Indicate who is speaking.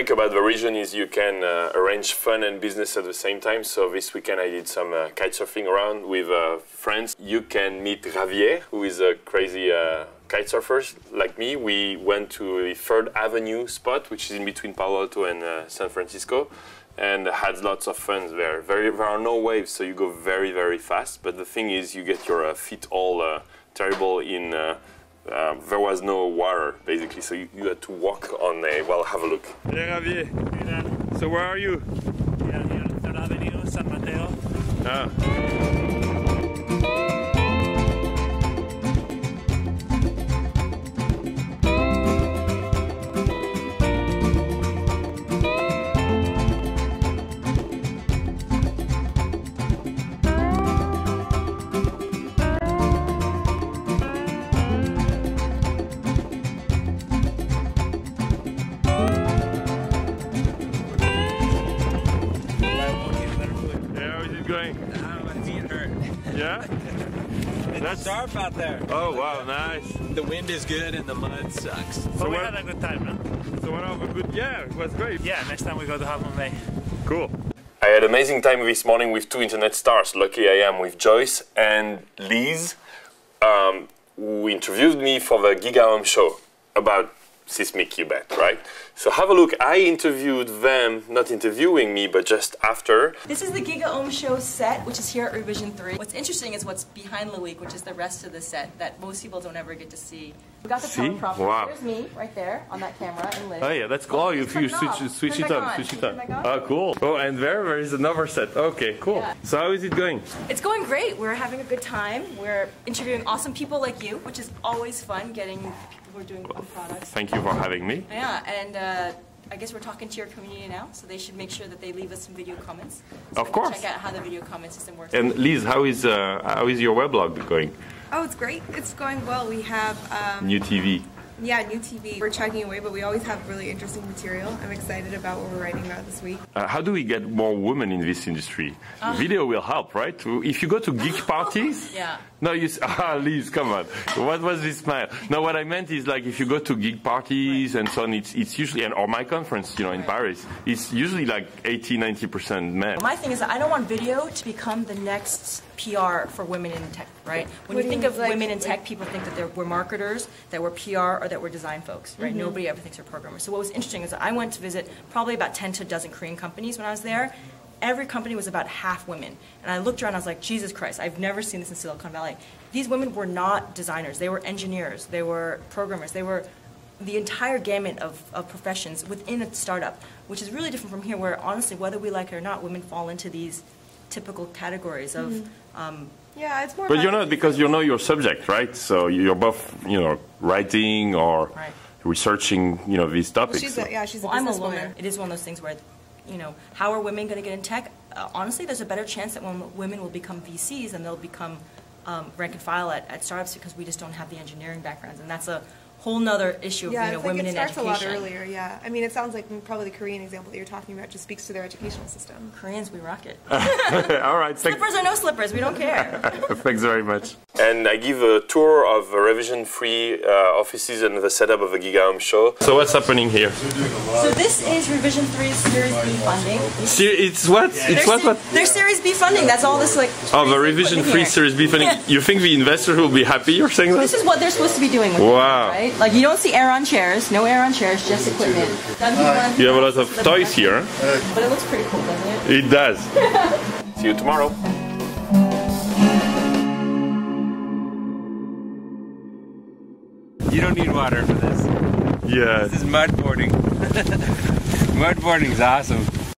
Speaker 1: like about the region is you can arrange fun and business at the same time. So this weekend I did some kite surfing around with friends. You can meet Javier, who is a crazy kite surfer like me. We went to the 3rd Avenue spot, which is in between Palo Alto and San Francisco, and had lots of fun there. There are no waves, so you go very, very fast. But the thing is, you get your feet all terrible in... there was no water, basically, so you had to walk on a... Well, have a look. Hey, Javier.
Speaker 2: Hey, Dan.
Speaker 1: So where are you?
Speaker 2: Yeah, here on 3rd Avenue, San Mateo.
Speaker 1: Ah. Yeah?
Speaker 2: It's sharp out there.
Speaker 1: Oh wow, nice.
Speaker 2: The wind is good and the mud sucks.
Speaker 1: So
Speaker 2: But we had a good time, man.
Speaker 1: So one of a good, yeah, it was great.
Speaker 2: Yeah, next time we go to Half Moon Bay.
Speaker 1: Cool. I had an amazing time this morning with 2 internet stars. Lucky I am with Joyce and Liz, who interviewed me for the GigaOM show about Seesmic, you bet, right? So have a look. I interviewed them, not interviewing me, but just after.
Speaker 3: This is the GigaOM show set, which is here at Revision 3. What's interesting is what's behind Loic, which is the rest of the set that most people don't ever get to see. We got the teleprompter.
Speaker 1: Wow.
Speaker 3: There's me right there on that camera and Liz.
Speaker 1: Oh yeah, that's cool. Oh, you switch it on. Oh, cool. Oh, and there is another set. Okay, cool.
Speaker 3: Yeah.
Speaker 1: So how is it going?
Speaker 3: It's going great. We're having a good time. We're interviewing awesome people like you, which is always fun, getting people who are doing fun products.
Speaker 1: Thank you for having me.
Speaker 3: Yeah, and I guess we're talking to your community now, so they should make sure that they leave us some video comments. So
Speaker 1: Of course.
Speaker 3: Check out how the video comment system works.
Speaker 1: And Liz, how is your weblog going?
Speaker 4: Oh, it's great. It's going well. We have
Speaker 1: New TV.
Speaker 4: yeah, new TV. We're chugging away, but we always have really interesting material. I'm excited about what we're writing about this week.
Speaker 1: How do we get more women in this industry? Video will help, right? If you go to geek parties,
Speaker 3: Yeah.
Speaker 1: no, Liz, come on. What was this smile? No, what I meant is like if you go to geek parties and so on, it's usually, or my conference, you know, in Paris, it's usually like 80–90% men.
Speaker 3: My thing is that I don't want video to become the next PR for women in tech, right? When you think of women in tech, people think that we're marketers, that we're PR, or that we're design folks, right? Nobody ever thinks we're programmers. So what was interesting is that I went to visit probably about 10 to a dozen Korean companies when I was there. Every company was about half women. And I looked around and I was like, Jesus Christ, I've never seen this in Silicon Valley. These women were not designers. They were engineers. They were programmers. They were the entire gamut of professions within a startup, which is really different from here, where honestly, whether we like it or not, women fall into these typical categories of...
Speaker 4: Yeah, it's more.
Speaker 1: But you're not, because you know your subject, right? So you're both, you know, writing or researching, you know, these topics.
Speaker 4: She's a, yeah, she's a
Speaker 3: I'm a
Speaker 4: business
Speaker 3: woman.
Speaker 4: lawyer.
Speaker 3: It is one of those things where, you know, how are women going to get in tech? Honestly, there's a better chance that when women will become VCs and they'll become rank and file at startups, because we just don't have the engineering backgrounds, and that's a whole nother issue of women in education.
Speaker 4: Yeah, it starts a lot earlier, yeah. I mean, it sounds like probably the Korean example that you're talking about just speaks to their educational system.
Speaker 3: Koreans, we rock it.
Speaker 1: All right.
Speaker 3: Slippers or no slippers, we don't care.
Speaker 1: Thanks very much. And I give a tour of Revision 3 offices and the setup of the GigaOM show. So what's happening here?
Speaker 3: So this is Revision 3's Series B funding.
Speaker 1: It's what? It's what?
Speaker 3: Their Series B funding, that's all this like...
Speaker 1: Oh, the Revision 3 Series B funding. You think the investors will be happy you're saying that?
Speaker 3: This is what they're supposed to be doing with it, right? Like, you don't see air on chairs, no air on chairs, just equipment.
Speaker 1: You have a lot of toys here.
Speaker 3: But it looks pretty cool, doesn't it?
Speaker 1: It does. See you tomorrow.
Speaker 5: You don't need water for this.
Speaker 1: Yeah.
Speaker 5: This is mudboarding. Mudboarding's awesome.